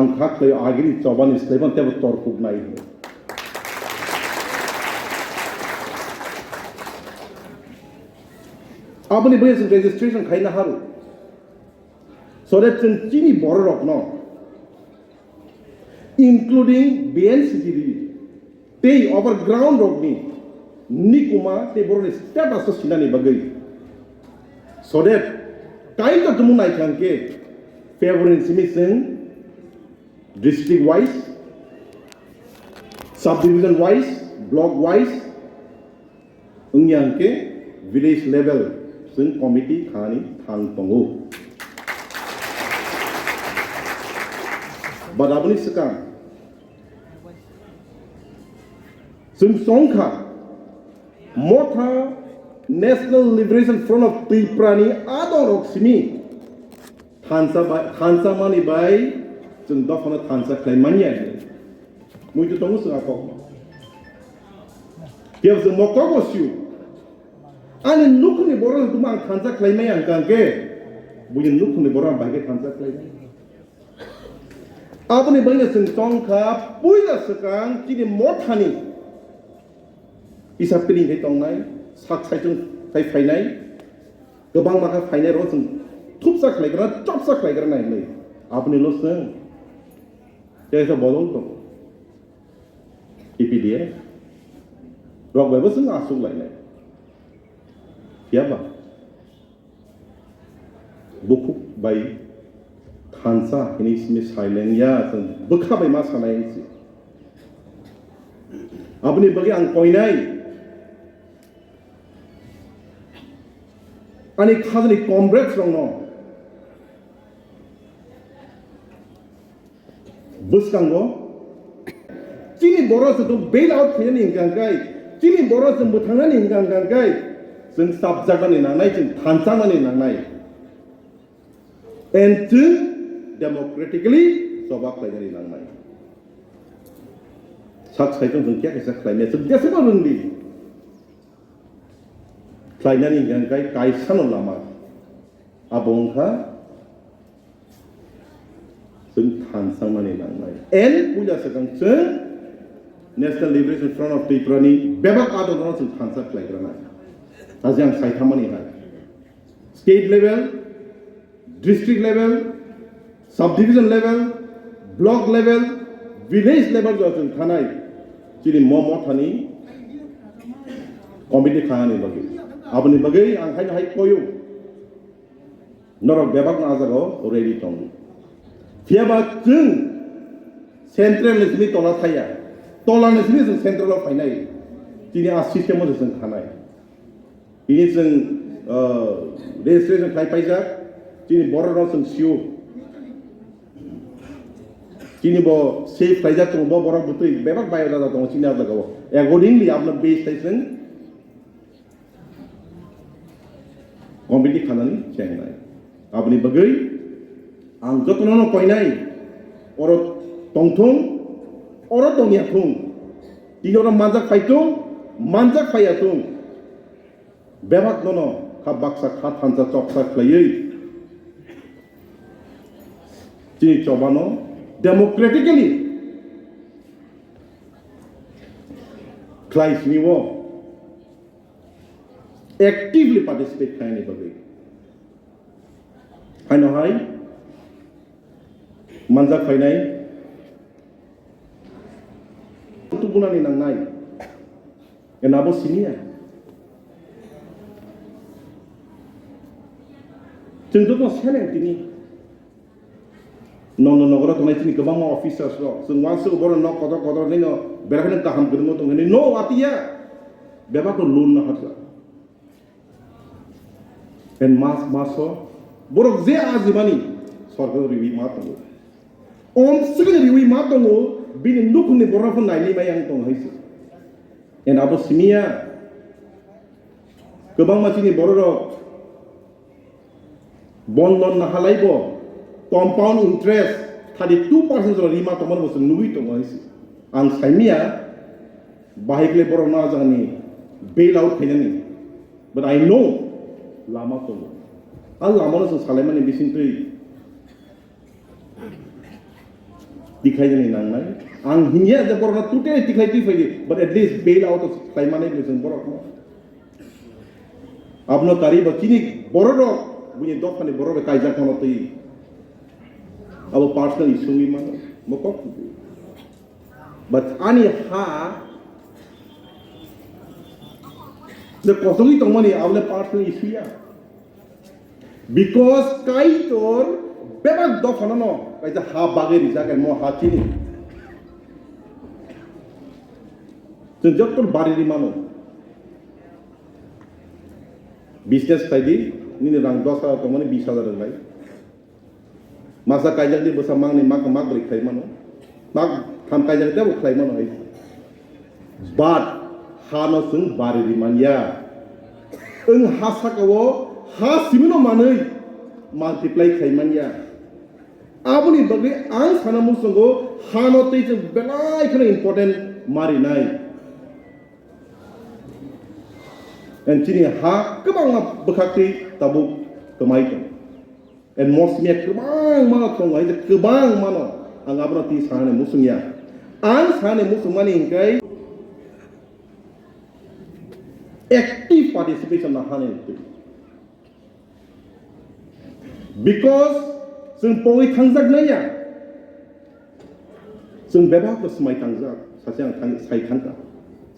angkat le agri coban isleban tebe torpuk nai abani base registration khaina haru so that chini borok no including BNCG they overground rok ni kuma te borok status so sinani bagai so that Kaitor tumu nai kangke favoring simiseng district wise, subdivision wise, block wise, ke village level, sing committee khani thang tongo. But abani sekang, sing songkha, motha National Liberation Front of Tiprani adorok sini, Khansa mani bai. Jeng dok hana tansa klaimanya, mungkin tunggu sengakok. Dia jeng mokok osyu, ane nukuni borang tu mang tansa klaimanya angkangke, bukan nukuni borang bagi tansa klaimanya. Apa ni banyak sentong kap, punya sekarang kini mothani, isa piling hitong nai, sak sai jeng sai fainai, kebang maka fainai roseng, tup sak lagi kerana, chop sak lagi kerana ini. Apa ni lo seng? Jadi bolong tu, IPDF, rok bebas seng asuk lainnya, siapa? Buku bayi, Khansa ini semis silent ya, buka bayi mas kana ini. Apa ni bagi angkoinai? Ani khas ni comrades rong no. Bus kanggo, cini boros itu bail out kaya ni ingkangkai, cini boros itu butana ni ingkangkai, seng subject ni nangai, seng thansa ni nangai, and democratically sobak kaya ni nangai. Sak saya tu seng kaya kisah kaya, seng biasa pun rendi, kaya ni ingkangkai kaisan ulama, abongka. Seng thansang mani nangai. En puja sekang seng National Liberation Front of Tiprani Bebak ada orang seng thansak lagi kerana. Asyang saya thamani hai. State level, district level, subdivision level, block level, village level jo seng thanai. Jadi momo thani committee khani bagi. Abani bagi angkai hai koyu. Norok Bebak na azago ready tong. Siapa jeng central nesmi tolak saya, tolak nesmi jeng central of finai, ini sistem itu jeng kanai, ini jeng registration kai pajak, ini borok jeng siu, ini bo safe pajak tu bo borok betul, bebak bayar dah tu sini ada kau, accordingly apna base station, kompeti kanani cengai, apni bagai. Ang jotono koinai, orang tongtung, orang tongyatung, ini orang manjak faiatung, bebak nono, kabaksa kathansa choksa klayai, jadi coba no, democratically, klay siniwo, actively participate kaya ni bagai, hai no hai. Manjak fainai, tu guna ni nangai, enabo sinia. Cenderung tu seneng tini. No, orang tu naik sini kebang mau officers lo, semua seorang nak kotor ni no, berakhir taham kedua tu ni no artinya, bebak tu lun nak harus. And maso, borok ze azimani, sorga riwi matang. Segala riwi matang bini nuk ni borok pun naik lima yang tong haisi. And abo simia, kebang macam ni borok bond loan na halai bo, compound interest, tadi 2% so lima tong mana bosan nui tong haisi. Ang simia, bahik le borok na jangan ni bail out kena ni. But I know lama tong. Al lama na so Salaiman ni bisin tu. दिखायनानै नांनाय आं हिंगिया जे बर'ना total दिखायथि फैयो but at least bail out खालामनानै जों बर'खौ आपनो कारी बचिनी बर'दक बुनि दफानि बर'बे कायजा खनो तै अब पर्सनल इशू नि मानो मकक but ani ha the kosongi tongmani avle personal issue ya because Kaitor Bebak do Phano kaisa ha bage Rwjak and mo ha chini so joktor Bari ri mano business tadi ni rang 10,000 tongmani 20,000 lai masa kaisa di bosa mang ni mak beri khai mano mak tham kaisa dia bo khai mano but Phano sung Bari ri manya eng hasakawo ha simino manei multiply khaimanya abuni bagwi ang sanamu songo Phano tei je belai khana important Barinai and chini ha kebang bekhakti tabuk kemai to and mosmia kebang ma thong ai je kebang mano ang abra ti sane musungya ang sane musumani ingkai active participation na Haale because जों पवै थांजाक नाया जों बेबाक समाय थांजाक सासे आं साइ थांका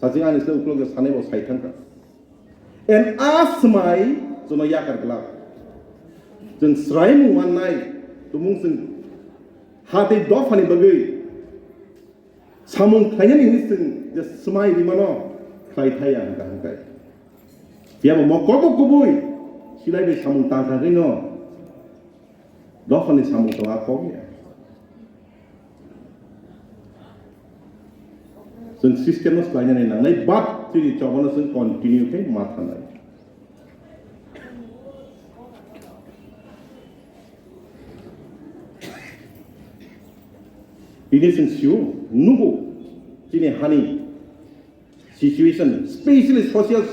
सासे आं नोंसोर उक्लग सानैबो साइ थांका एन आ समाय जों याकार ग्लाक जों स्राय मुवाननाय तुमुं जों हाते दफानि बगै सामुं खायनानै जों जे समाय दिमानो खायथाया गांगाय बियाबो मकबो गुबै सिलायबे सामुं तांखाखै न दफानि सामुं तङा खौया जों सिस्टेमनो स्लायनानै नांनाय बाट जोंनि जबानो जों कन्टिनिउ के माथानाय ini जों सिउ नुगो दिनै हानि situation especially social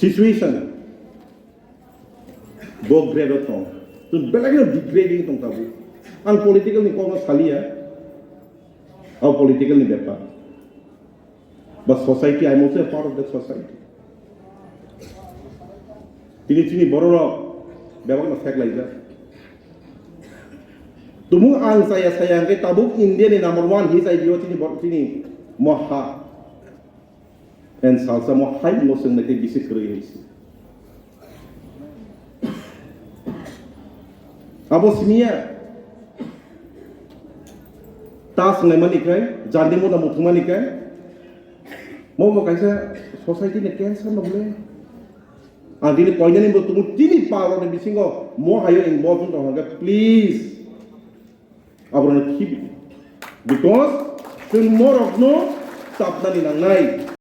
situation go grade to so belagino degrading tong tabu ang political ni kono salia or political ni bepa but society I am also a part of that society tini borok bebak na fek laija tumu ang saya sayang ke tabuk India ni number 1 his idea tini moha and salsa mo hai mo sung nake bisi krei abo simia tas ngai mani kai jandi mo na muthumani kai mo kaisa society ne cancer no bole adini poinani bo tumu tini power ne bisingo mo hayo involved to hanga please abro keep because sun more of no tap na ni nang nai